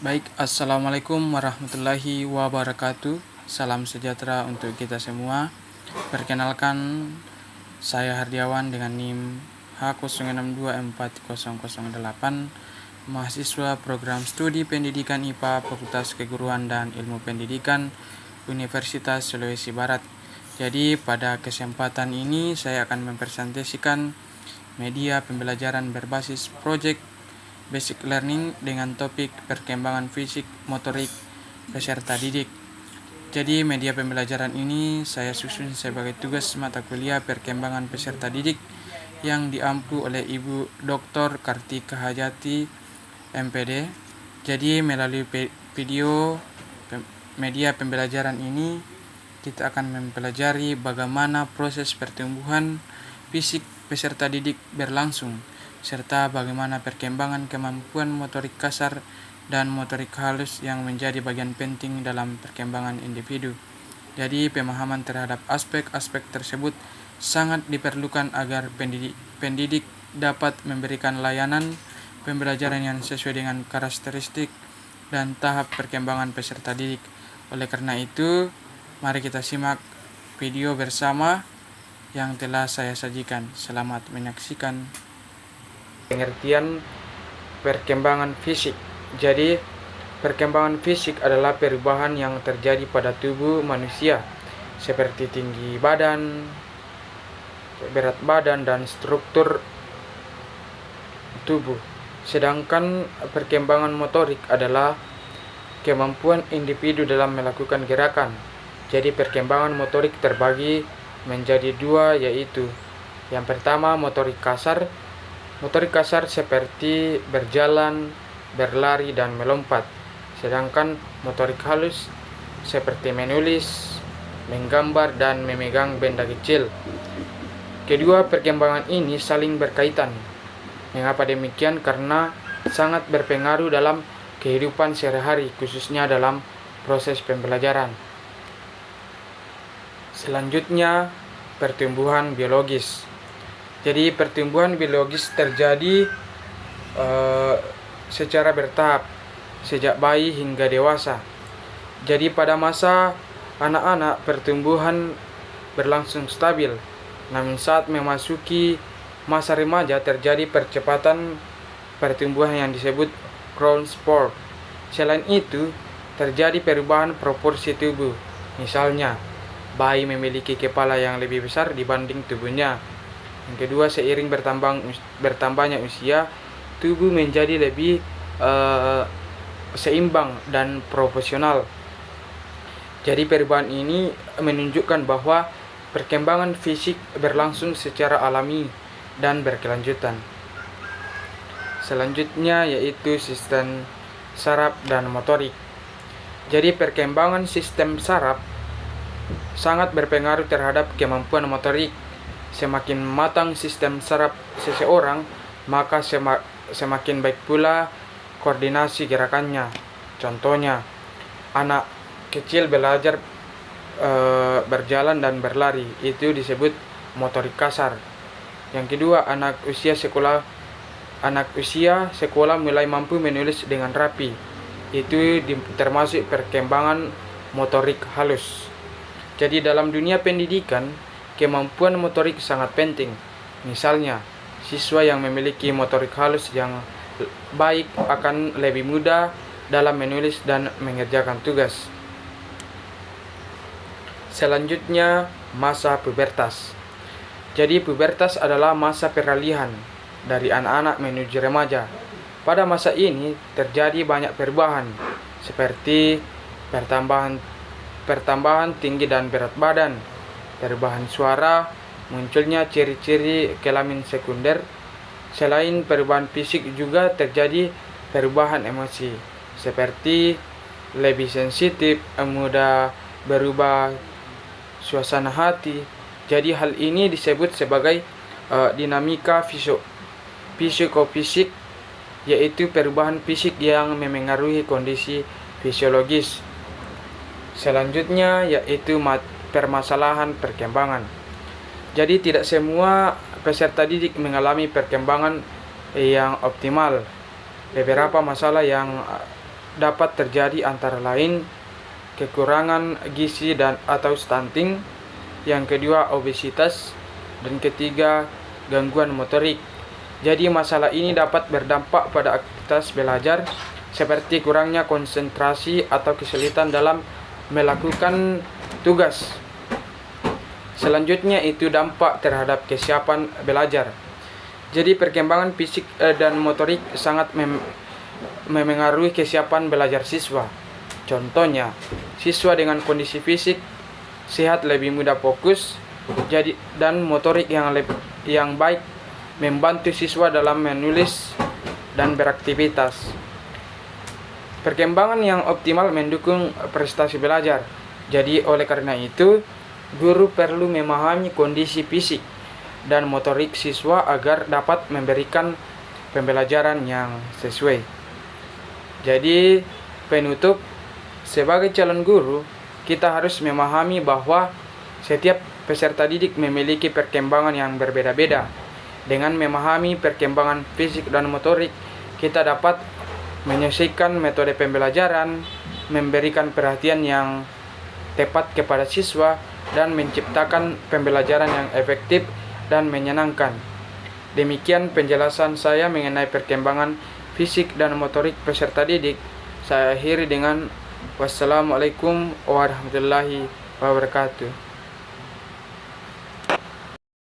Baik, Assalamualaikum warahmatullahi wabarakatuh. Salam sejahtera untuk kita semua. Perkenalkan, saya Hardiawan dengan NIM H06240008, mahasiswa program studi pendidikan IPA Fakultas Keguruan dan Ilmu Pendidikan Universitas Sulawesi Barat. Jadi pada kesempatan ini saya akan mempresentasikan media pembelajaran berbasis project basic learning dengan topik perkembangan fisik motorik peserta didik. Jadi media pembelajaran ini saya susun sebagai tugas mata kuliah perkembangan peserta didik yang diampu oleh Ibu Dr. Kartika Hajati, MPD. Jadi melalui video media pembelajaran ini kita akan mempelajari bagaimana proses pertumbuhan fisik peserta didik berlangsung, serta bagaimana perkembangan kemampuan motorik kasar dan motorik halus yang menjadi bagian penting dalam perkembangan individu. Jadi pemahaman terhadap aspek-aspek tersebut sangat diperlukan agar pendidik dapat memberikan layanan pembelajaran yang sesuai dengan karakteristik dan tahap perkembangan peserta didik. Oleh karena itu, mari kita simak video bersama yang telah saya sajikan. Selamat menyaksikan. Pengertian perkembangan fisik. Jadi, perkembangan fisik adalah perubahan yang terjadi pada tubuh manusia, seperti tinggi badan, berat badan, dan struktur tubuh. Sedangkan perkembangan motorik adalah kemampuan individu dalam melakukan gerakan. Jadi perkembangan motorik terbagi menjadi dua, yaitu yang pertama motorik kasar. Motorik kasar seperti berjalan, berlari, dan melompat. Sedangkan motorik halus seperti menulis, menggambar, dan memegang benda kecil. Kedua perkembangan ini saling berkaitan. Mengapa demikian? Karena sangat berpengaruh dalam kehidupan sehari-hari, khususnya dalam proses pembelajaran. Selanjutnya, pertumbuhan biologis. Jadi pertumbuhan biologis terjadi secara bertahap sejak bayi hingga dewasa. Jadi pada masa anak-anak pertumbuhan berlangsung stabil, namun saat memasuki masa remaja terjadi percepatan pertumbuhan yang disebut growth spurt. Selain itu, terjadi perubahan proporsi tubuh. Misalnya, bayi memiliki kepala yang lebih besar dibanding tubuhnya. Yang kedua, seiring bertambahnya usia, tubuh menjadi lebih seimbang dan proporsional. Jadi perubahan ini menunjukkan bahwa perkembangan fisik berlangsung secara alami dan berkelanjutan. Selanjutnya yaitu sistem saraf dan motorik. Jadi perkembangan sistem saraf sangat berpengaruh terhadap kemampuan motorik. Semakin matang sistem saraf seseorang, maka semakin baik pula koordinasi gerakannya. Contohnya, anak kecil belajar berjalan dan berlari, itu disebut motorik kasar. Yang kedua, anak usia sekolah mulai mampu menulis dengan rapi, itu termasuk perkembangan motorik halus. Jadi dalam dunia pendidikan, kemampuan motorik sangat penting. Misalnya, siswa yang memiliki motorik halus yang baik akan lebih mudah dalam menulis dan mengerjakan tugas. Selanjutnya, masa pubertas. Jadi pubertas adalah masa peralihan dari anak-anak menuju remaja. Pada masa ini terjadi banyak perubahan, seperti pertambahan tinggi dan berat badan, perubahan suara, munculnya ciri-ciri kelamin sekunder. Selain perubahan fisik juga terjadi perubahan emosi, seperti lebih sensitif, mudah berubah suasana hati. Jadi hal ini disebut sebagai dinamika psikofisik, yaitu perubahan fisik yang memengaruhi kondisi fisiologis. Selanjutnya yaitu permasalahan perkembangan. Jadi tidak semua peserta didik mengalami perkembangan yang optimal. Beberapa masalah yang dapat terjadi antara lain kekurangan gizi atau stunting, yang kedua obesitas, dan ketiga gangguan motorik. Jadi masalah ini dapat berdampak pada aktivitas belajar seperti kurangnya konsentrasi atau kesulitan dalam melakukan tugas. Selanjutnya itu dampak terhadap kesiapan belajar. Jadi perkembangan fisik dan motorik sangat memengaruhi kesiapan belajar siswa. Contohnya, siswa dengan kondisi fisik sehat lebih mudah fokus, dan motorik yang baik membantu siswa dalam menulis dan beraktivitas. Perkembangan yang optimal mendukung prestasi belajar. Jadi oleh karena itu, guru perlu memahami kondisi fisik dan motorik siswa agar dapat memberikan pembelajaran yang sesuai. Jadi penutup, sebagai calon guru, kita harus memahami bahwa setiap peserta didik memiliki perkembangan yang berbeda-beda. Dengan memahami perkembangan fisik dan motorik, kita dapat menyesuaikan metode pembelajaran, memberikan perhatian yang tepat kepada siswa, dan menciptakan pembelajaran yang efektif dan menyenangkan. Demikian penjelasan saya mengenai perkembangan fisik dan motorik peserta didik. Saya akhiri dengan wassalamualaikum warahmatullahi wabarakatuh.